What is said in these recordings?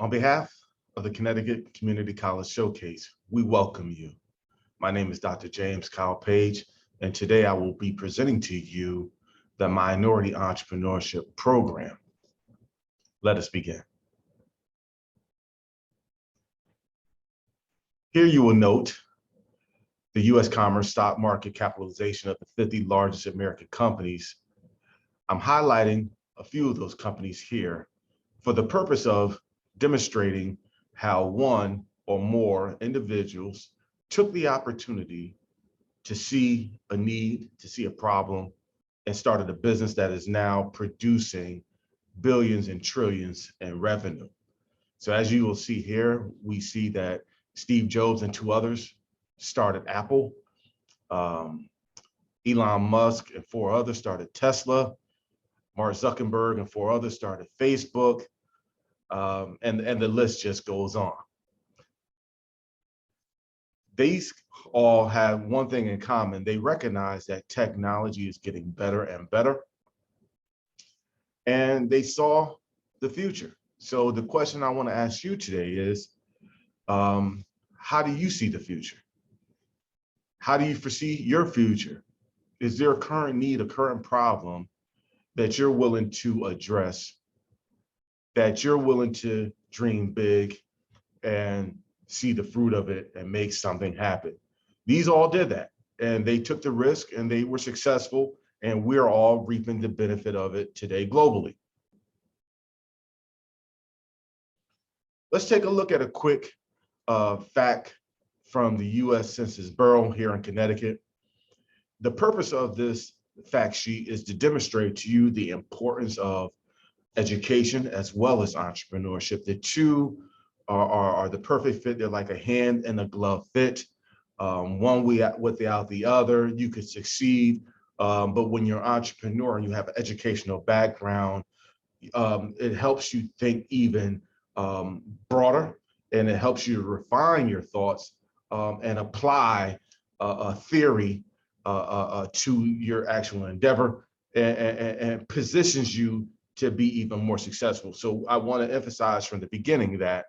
On behalf of the Connecticut Community College Showcase, we welcome you. My name is Dr. James Kyle Page, and today I will be presenting to you the Minority Entrepreneurship Program. Let us begin. Here you will note the U.S. Commerce stock market capitalization of the 50 largest American companies. I'm highlighting a few of those companies here for the purpose of demonstrating how one or more individuals took the opportunity to see a need, to see a problem, and started a business that is now producing billions and trillions in revenue. So as you will see here, we see that Steve Jobs and two others started Apple. Elon Musk and four others started Tesla. Mark Zuckerberg and four others started Facebook. And the list just goes on. These all have one thing in common. They recognize that technology is getting better and better. And they saw the future. So the question I want to ask you today is, how do you see the future? How do you foresee your future? Is there a current need, a current problem that you're willing to address, that you're willing to dream big and see the fruit of it and make something happen? These all did that, and they took the risk and they were successful, and we're all reaping the benefit of it today globally. Let's take a look at a quick fact from the U.S. Census Bureau here in Connecticut. The purpose of this fact sheet is to demonstrate to you the importance of education as well as entrepreneurship. The two are the perfect fit. They're like a hand and a glove fit. One without the other, you could succeed. But when you're an entrepreneur and you have an educational background, it helps you think even broader, and it helps you to refine your thoughts and apply a theory to your actual endeavor, and positions you to be even more successful. So I want to emphasize from the beginning that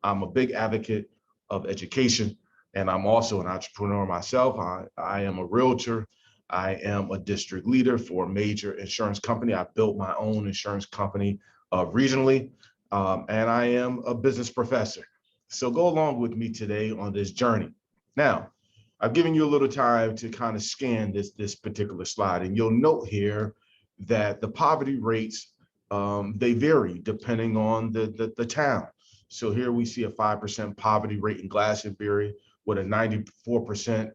I'm a big advocate of education, and I'm also an entrepreneur myself. I am a realtor. I am a district leader for a major insurance company. I built my own insurance company regionally, and I am a business professor. So go along with me today on this journey. Now, I've given you a little time to kind of scan this particular slide, and you'll note here that the poverty rates, they vary depending on the town. So here we see a 5% poverty rate in Glastonbury with a 94%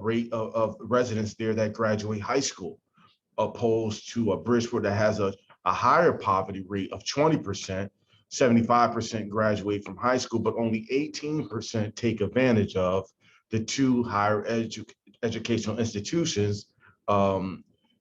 rate of residents there that graduate high school, opposed to a Bridgeport that has a higher poverty rate of 20%, 75% graduate from high school, but only 18% take advantage of the two higher educational institutions,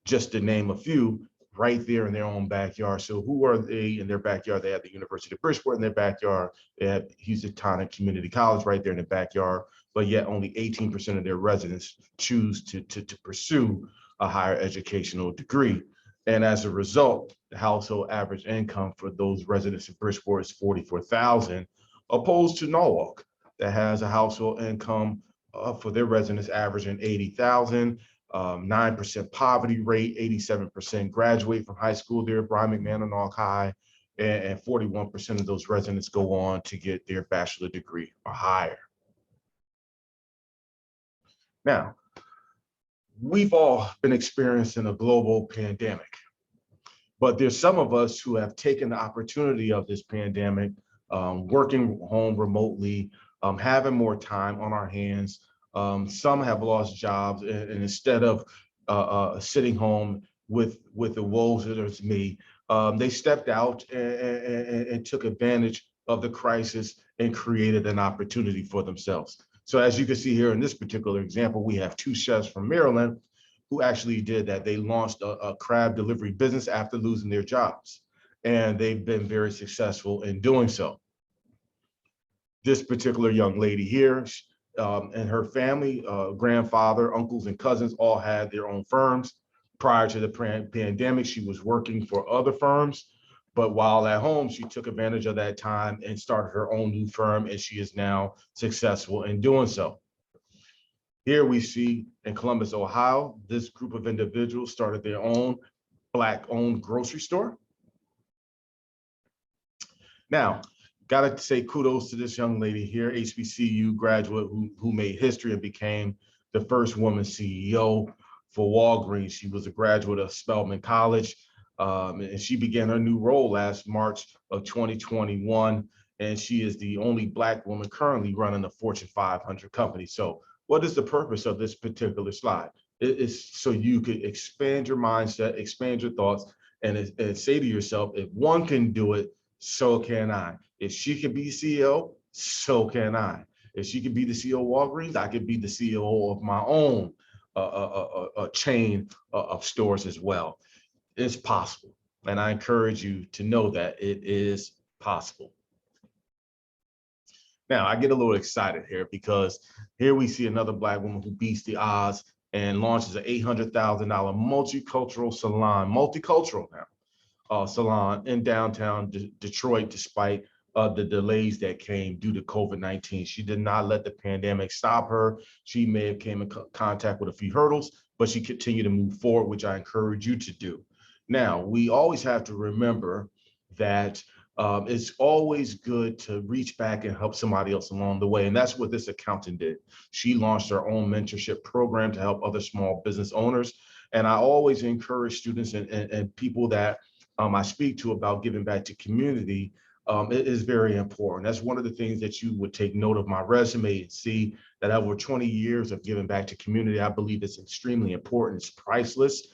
just to name a few, right there in their own backyard. So who are they in their backyard? They have the University of Bridgeport in their backyard. They have Houston Community College right there in their backyard, but yet only 18% of their residents choose to pursue a higher educational degree. And as a result, the household average income for those residents in Bridgeport is $44,000, opposed to Norwalk, that has a household income for their residents averaging $80,000, 9% poverty rate, 87% graduate from high school there, Brian McMahon and Norwalk High, and 41% of those residents go on to get their bachelor degree or higher. Now, we've all been experiencing a global pandemic, but there's some of us who have taken the opportunity of this pandemic, working home remotely, having more time on our hands. Some have lost jobs, and instead of sitting home with the woes that it's me, they stepped out and took advantage of the crisis and created an opportunity for themselves. So as you can see here in this particular example, we have two chefs from Maryland who actually did that. They launched a crab delivery business after losing their jobs, and they've been very successful in doing so. This particular young lady here and her family, grandfather, uncles, and cousins all had their own firms. Prior to the pandemic, she was working for other firms, But while at home, she took advantage of that time and started her own new firm, and she is now successful in doing so. Here we see in Columbus, Ohio, this group of individuals started their own Black-owned grocery store. Now, gotta say kudos to this young lady here, HBCU graduate who made history and became the first woman CEO for Walgreens. She was a graduate of Spelman College, and she began her new role last March of 2021. And she is the only Black woman currently running a Fortune 500 company. So what is the purpose of this particular slide? It is so you could expand your mindset, expand your thoughts, and say to yourself, if one can do it, so can I. If she can be CEO, so can I. If she can be the CEO of Walgreens, I could be the CEO of my own chain of stores as well. It's possible. And I encourage you to know that it is possible. Now, I get a little excited here because here we see another Black woman who beats the odds and launches an $800,000 multicultural salon in downtown Detroit, despite the delays that came due to COVID-19. She did not let the pandemic stop her. She may have came in contact with a few hurdles, but she continued to move forward, which I encourage you to do. Now, we always have to remember that it's always good to reach back and help somebody else along the way. And that's what this accountant did. She launched her own mentorship program to help other small business owners. And I always encourage students and people that I speak to about giving back to community. It is very important. That's one of the things that you would take note of my resume and see that over 20 years of giving back to community. I believe it's extremely important. It's priceless.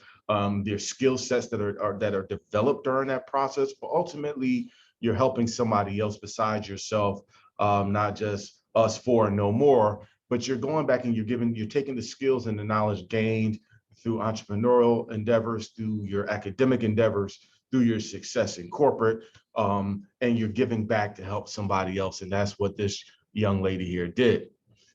There's skill sets that are developed during that process, but ultimately you're helping somebody else besides yourself, not just us four and no more, but you're going back and you're taking the skills and the knowledge gained through entrepreneurial endeavors, through your academic endeavors, through your success in corporate, and you're giving back to help somebody else. And that's what this young lady here did.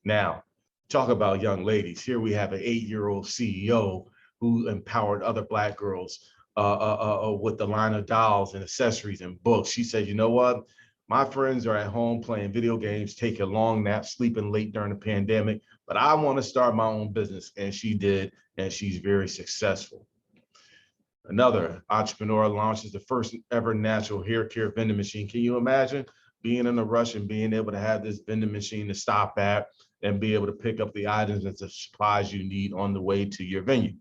Now, talk about young ladies. Here we have an 8-year-old CEO who empowered other Black girls with the line of dolls and accessories and books. She said, you know what? My friends are at home playing video games, taking long naps, sleeping late during the pandemic, but I want to start my own business. And she did, and she's very successful. Another entrepreneur launches the first ever natural hair care vending machine. Can you imagine being in a rush and being able to have this vending machine to stop at and be able to pick up the items and the supplies you need on the way to your venue?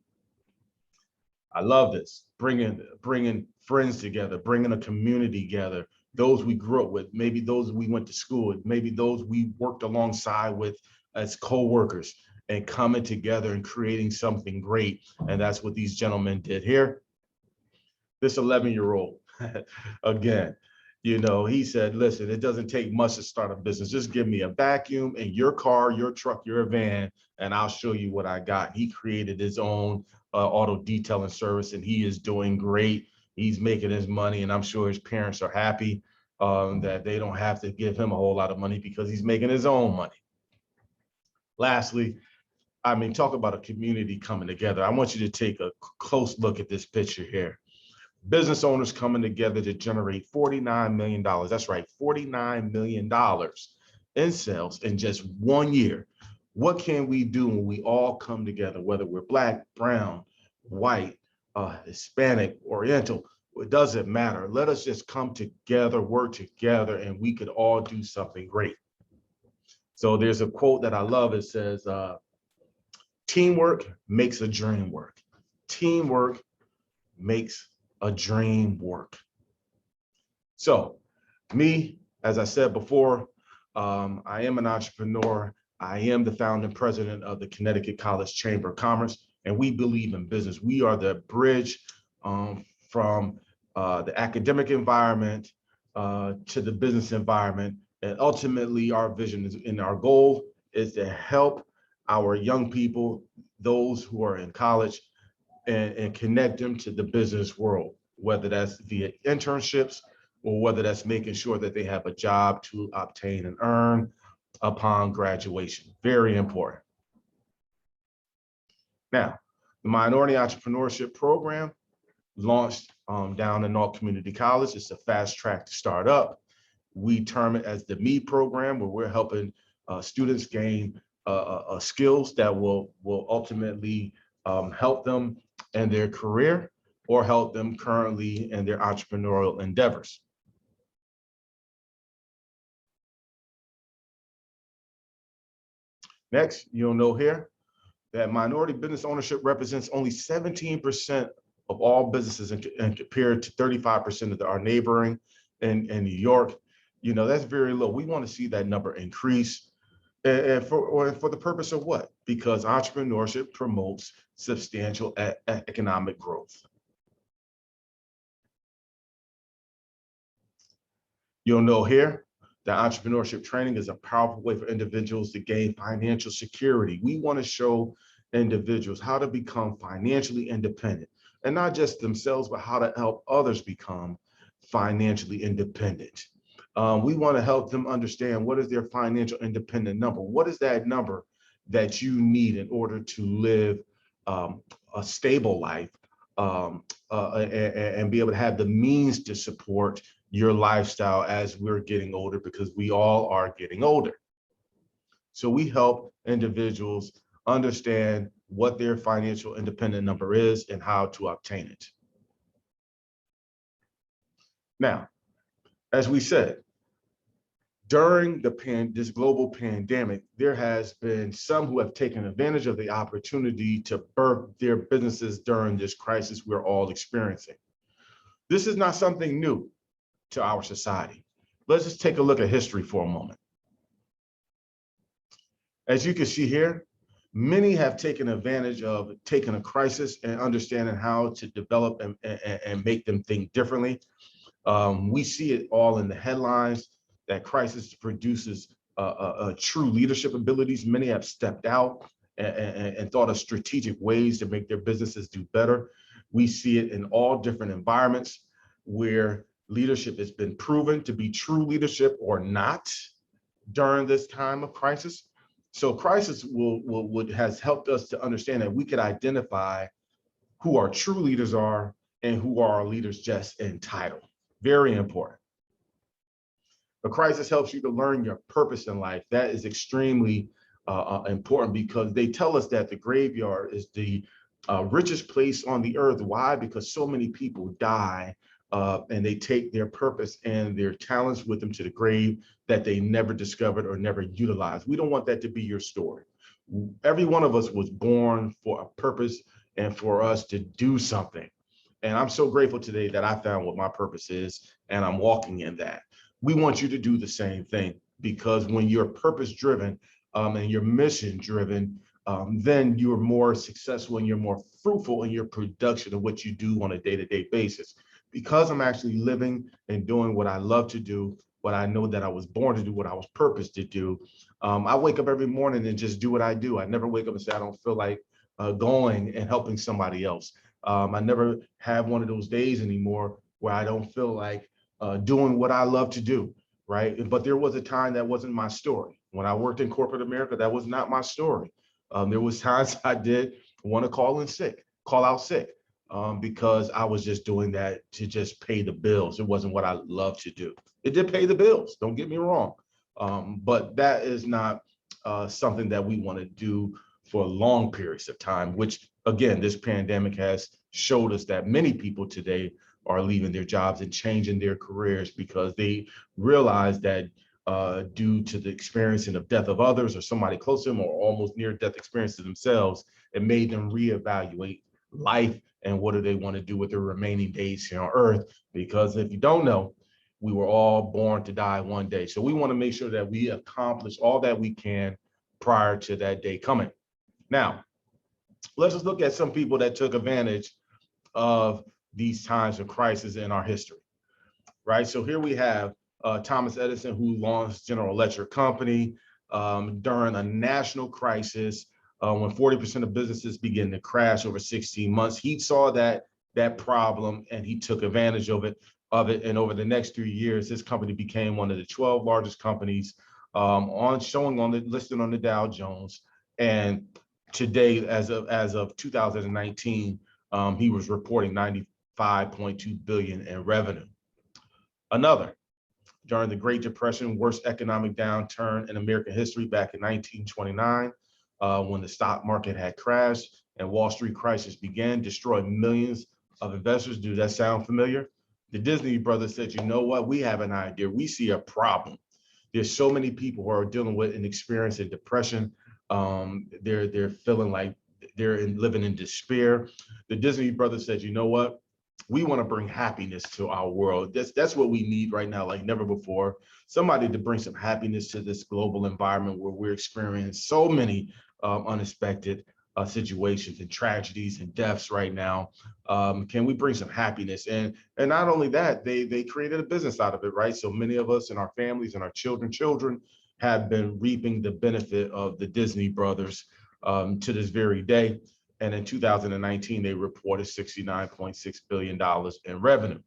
I love this, bringing friends together, bringing a community together, those we grew up with, maybe those we went to school with, maybe those we worked alongside with as co-workers, and coming together and creating something great. And that's what these gentlemen did here. This 11-year-old, again, you know, he said, listen, it doesn't take much to start a business. Just give me a vacuum and your car, your truck, your van, and I'll show you what I got. He created his own auto detailing service, and he is doing great. He's making his money, and I'm sure his parents are happy that they don't have to give him a whole lot of money because he's making his own money. Lastly, I mean, talk about a community coming together. I want you to take a close look at this picture here. Business owners coming together to generate $49 million. That's right, $49 million in sales in just 1 year. What can we do when we all come together, whether we're Black, brown, white, Hispanic, Oriental? It doesn't matter. Let us just come together, work together, and we could all do something great. So there's a quote that I love. It says, teamwork makes a dream work. Teamwork makes a dream work. So me, as I said before, I am an entrepreneur. I am the founding president of the Connecticut College Chamber of Commerce, and we believe in business. We are the bridge from the academic environment to the business environment. And ultimately, our vision is, and our goal is to help our young people, those who are in college, and connect them to the business world, whether that's via internships or whether that's making sure that they have a job to obtain and earn upon graduation. Very important. Now, the Minority Entrepreneurship Program launched down in North Community College. It's a fast track to start up. We term it as the ME program, where we're helping students gain skills that will ultimately help them in their career or help them currently in their entrepreneurial endeavors. Next, you'll know here that minority business ownership represents only 17% of all businesses and compared to 35% of our neighboring in New York. That's very low. We want to see that number increase. And for the purpose of what? Because entrepreneurship promotes substantial economic growth. You'll know here that entrepreneurship training is a powerful way for individuals to gain financial security. We want to show individuals how to become financially independent, and not just themselves, but how to help others become financially independent. We want to help them understand what is their financial independent number. What is that number that you need in order to live a stable life and be able to have the means to support your lifestyle as we're getting older, because we all are getting older. So we help individuals understand what their financial independent number is and how to obtain it. Now, as we said, during this global pandemic, there has been some who have taken advantage of the opportunity to birth their businesses during this crisis we're all experiencing. This is not something new to our society. Let's just take a look at history for a moment. As you can see here, many have taken advantage of taking a crisis and understanding how to develop and make them think differently. We see it all in the headlines that crisis produces true leadership abilities. Many have stepped out and thought of strategic ways to make their businesses do better. We see it in all different environments where leadership has been proven to be true leadership or not during this time of crisis. So crisis has helped us to understand that we could identify who our true leaders are and who are our leaders just in title. Very important. A crisis helps you to learn your purpose in life. That is extremely important, because they tell us that the graveyard is the richest place on the earth. Why? Because so many people die and they take their purpose and their talents with them to the grave that they never discovered or never utilized. We don't want that to be your story. Every one of us was born for a purpose and for us to do something. And I'm so grateful today that I found what my purpose is, and I'm walking in that. We want you to do the same thing, because when you're purpose driven and you're mission driven, then you're more successful and you're more fruitful in your production of what you do on a day-to-day basis. Because I'm actually living and doing what I love to do, what I know that I was born to do, what I was purposed to do. I wake up every morning and just do what I do. I never wake up and say, I don't feel like going and helping somebody else. I never have one of those days anymore where I don't feel like doing what I love to do, right? But there was a time that wasn't my story. When I worked in corporate America, that was not my story. There was times I did want to call out sick. Because I was just doing that to just pay the bills. It wasn't what I love to do. It did pay the bills, don't get me wrong. But that is not something that we want to do for long periods of time, which again, this pandemic has showed us that many people today are leaving their jobs and changing their careers because they realize that due to the experiencing of death of others or somebody close to them or almost near death experiences themselves, it made them reevaluate life and what do they want to do with their remaining days here on earth. Because if you don't know, we were all born to die one day. So we want to make sure that we accomplish all that we can prior to that day coming. Now, let's just look at some people that took advantage of these times of crisis in our history, right? So here we have Thomas Edison, who launched General Electric Company during a national crisis. When 40% of businesses began to crash over 16 months, he saw that problem and he took advantage of it. And over the next 3 years, his company became one of the 12 largest companies listed on the Dow Jones. And today, as of 2019, he was reporting 5.2 billion in revenue. Another, during the Great Depression, worst economic downturn in American history back in 1929, when the stock market had crashed and Wall Street crisis began, destroying millions of investors. Does that sound familiar? The Disney brothers said, you know what, we have an idea. We see a problem. There's so many people who are dealing with and experiencing depression. They're feeling like living in despair. The Disney brothers said, you know what? We want to bring happiness to our world. That's what we need right now, like never before. Somebody to bring some happiness to this global environment where we're experiencing so many unexpected situations and tragedies and deaths right now. Can we bring some happiness? And not only that, they created a business out of it, right? So many of us and our families and our children have been reaping the benefit of the Disney brothers to this very day. And in 2019, they reported $69.6 billion in revenue.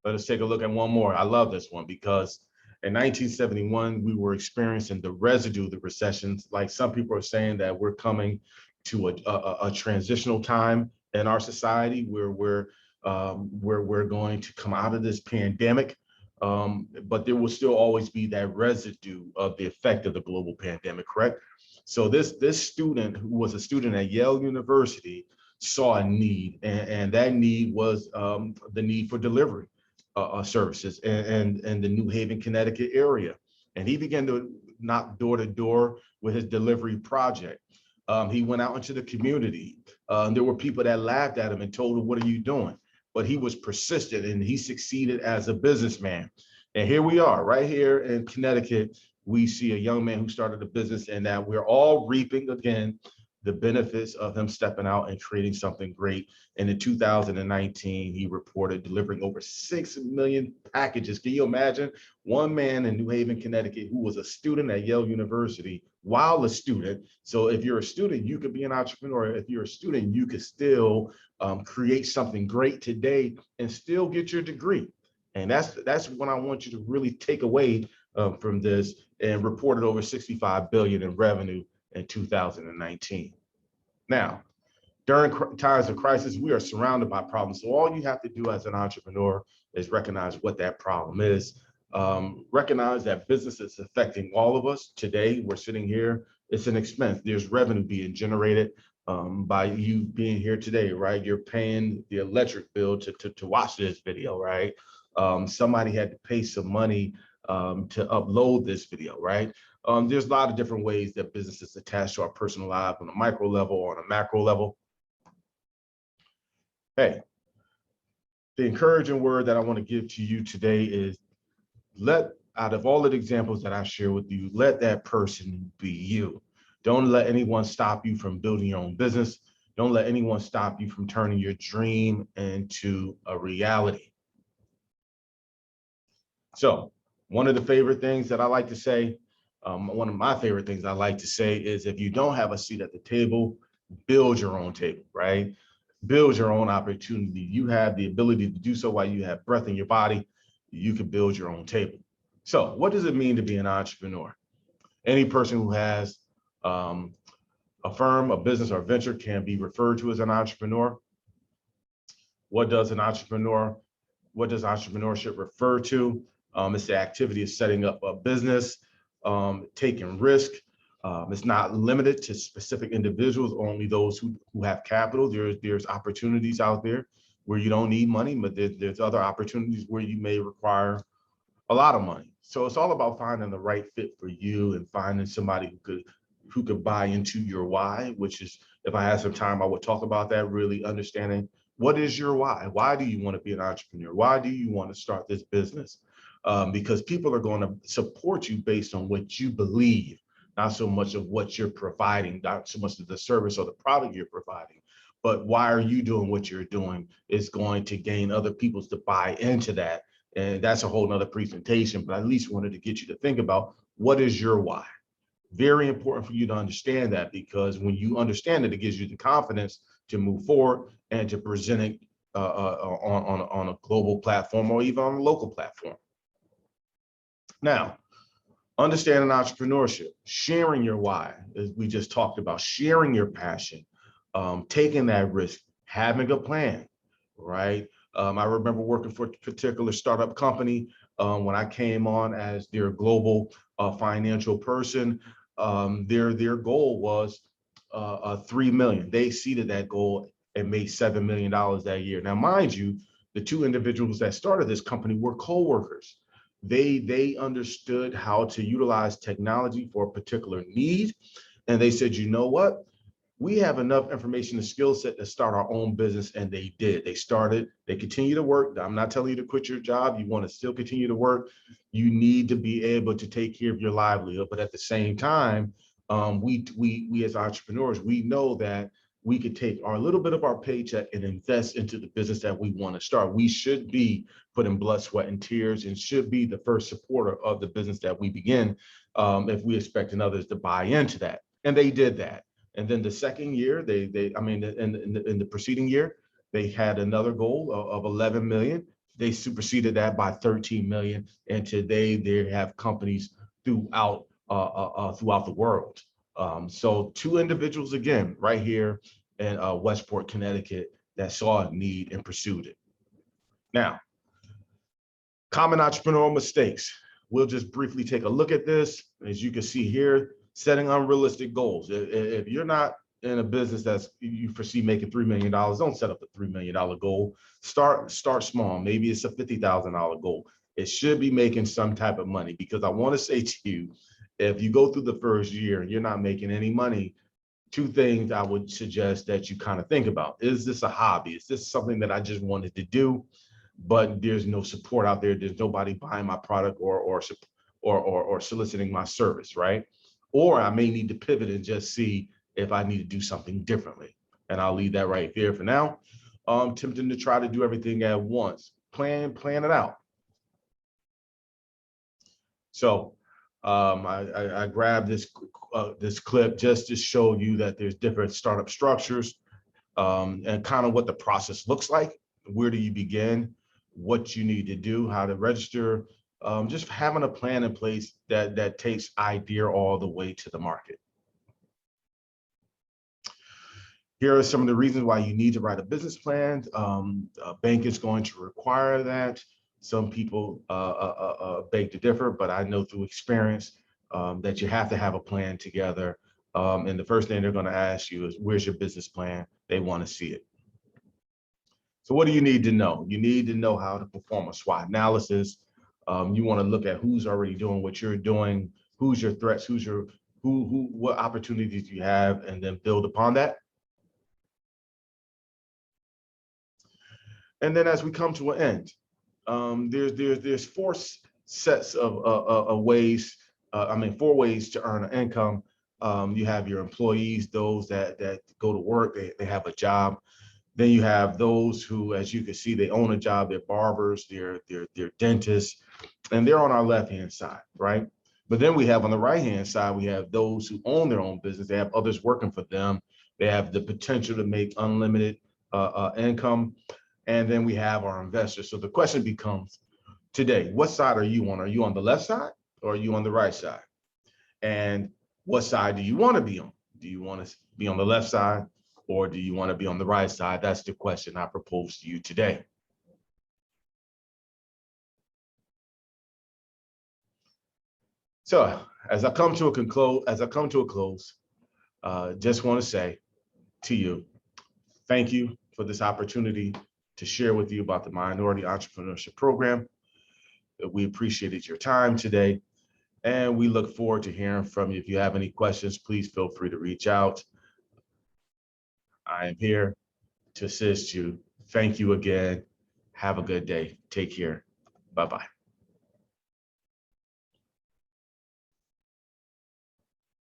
Let us take a look at one more. I love this one because in 1971, we were experiencing the residue of the recessions. Like some people are saying that we're coming to a transitional time in our society where we're going to come out of this pandemic. But there will still always be that residue of the effect of the global pandemic, correct? So this student, who was a student at Yale University, saw a need, and that need was the need for delivery services in the New Haven, Connecticut area. And he began to knock door to door with his delivery project. He went out into the community. There were people that laughed at him and told him, what are you doing? But he was persistent and he succeeded as a businessman. And here we are, right here in Connecticut. We see a young man who started a business, and that we're all reaping again the benefits of him stepping out and creating something great. And in 2019, he reported delivering over 6 million packages. Can you imagine? One man in New Haven, Connecticut, who was a student at Yale University while a student. So if you're a student, you could be an entrepreneur. If you're a student, you could still create something great today and still get your degree. And that's what I want you to really take away from this, and reported over 65 billion in revenue in 2019. Now, during times of crisis, we are surrounded by problems. So all you have to do as an entrepreneur is recognize what that problem is. Recognize that business is affecting all of us. Today, we're sitting here, it's an expense. There's revenue being generated by you being here today, right? You're paying the electric bill to watch this video, right? Somebody had to pay some money to upload this video, right? There's a lot of different ways that business is attached to our personal life on a micro level or on a macro level. Hey, the encouraging word that I want to give to you today is, out of all of the examples that I share with you, let that person be you. Don't let anyone stop you from building your own business. Don't let anyone stop you from turning your dream into a reality. So one of the favorite things that I like to say, one of my favorite things I like to say is, if you don't have a seat at the table, build your own table, right? Build your own opportunity. You have the ability to do so while you have breath in your body. You can build your own table. So what does it mean to be an entrepreneur? Any person who has a firm, a business, or a venture can be referred to as an entrepreneur. What does entrepreneurship refer to? It's the activity of setting up a business, taking risk. It's not limited to specific individuals, only those who have capital. There's opportunities out there where you don't need money, but there's other opportunities where you may require a lot of money. So it's all about finding the right fit for you and finding somebody who could buy into your why, which is, if I had some time, I would talk about that, really understanding what is your why? Why do you want to be an entrepreneur? Why do you want to start this business? Because people are going to support you based on what you believe, not so much of what you're providing, not so much of the service or the product you're providing, but why are you doing what you're doing is going to gain other people to buy into that. And that's a whole nother presentation, but I at least wanted to get you to think about, what is your why? Very important for you to understand that, because when you understand it, it gives you the confidence to move forward and to present it on a global platform or even on a local platform. Now, understanding entrepreneurship, sharing your why, as we just talked about, sharing your passion, taking that risk, having a plan, right? I remember working for a particular startup company when I came on as their global financial person. Their goal was 3 million. They exceeded that goal and made $7 million that year. Now, mind you, the two individuals that started this company were co-workers. They understood how to utilize technology for a particular need. And they said, you know what? We have enough information and skill set to start our own business. And they did. They started, they continue to work. I'm not telling you to quit your job. You want to still continue to work. You need to be able to take care of your livelihood. But at the same time, we as entrepreneurs, we know that we could take our little bit of our paycheck and invest into the business that we want to start. We should be putting blood, sweat, and tears, and should be the first supporter of the business that we begin if we expecting others to buy into that. And they did that. And then the second year, in the preceding year, they had another goal of 11 million. They superseded that by 13 million. And today they have companies throughout the world. So two individuals, again, right here in Westport, Connecticut, that saw a need and pursued it. Now, common entrepreneurial mistakes. We'll just briefly take a look at this. As you can see here, setting unrealistic goals. If you're not in a business that's you foresee making $3 million, don't set up a $3 million goal. Start small. Maybe it's a $50,000 goal. It should be making some type of money, because I want to say to you, if you go through the first year and you're not making any money, two things I would suggest that you kind of think about. Is this a hobby? Is this something that I just wanted to do, but there's no support out there? There's nobody buying my product or soliciting my service, right? Or I may need to pivot and just see if I need to do something differently. And I'll leave that right there for now. Tempting to try to do everything at once. Plan it out. So I grabbed this clip just to show you that there's different startup structures and kind of what the process looks like. Where do you begin? What you need to do, how to register, just having a plan in place that takes idea all the way to the market. Here are some of the reasons why you need to write a business plan. A bank is going to require that. Some people beg to differ, but I know through experience that you have to have a plan together. And the first thing they're going to ask you is, where's your business plan? They want to see it. So what do you need to know? You need to know how to perform a SWOT analysis. You want to look at who's already doing what you're doing, who's your threats, what opportunities you have, and then build upon that. And then as we come to an end, there's four sets of ways, four ways to earn an income. You have your employees, those that go to work, they have a job. Then you have those who, as you can see, they own a job, they're barbers, they're dentists, and they're on our left-hand side, right? But then we have on the right-hand side, we have those who own their own business. They have others working for them. They have the potential to make unlimited income. And then we have our investors. So the question becomes today, what side are you on? Are you on the left side or are you on the right side? And what side do you want to be on? Do you want to be on the left side or do you want to be on the right side? That's the question I propose to you today. So as I come to a close, just want to say to you, thank you for this opportunity to share with you about the Minority Entrepreneurship Program. We appreciated your time today, and we look forward to hearing from you. If you have any questions, please feel free to reach out. I am here to assist you. Thank you again. Have a good day. Take care. Bye-bye.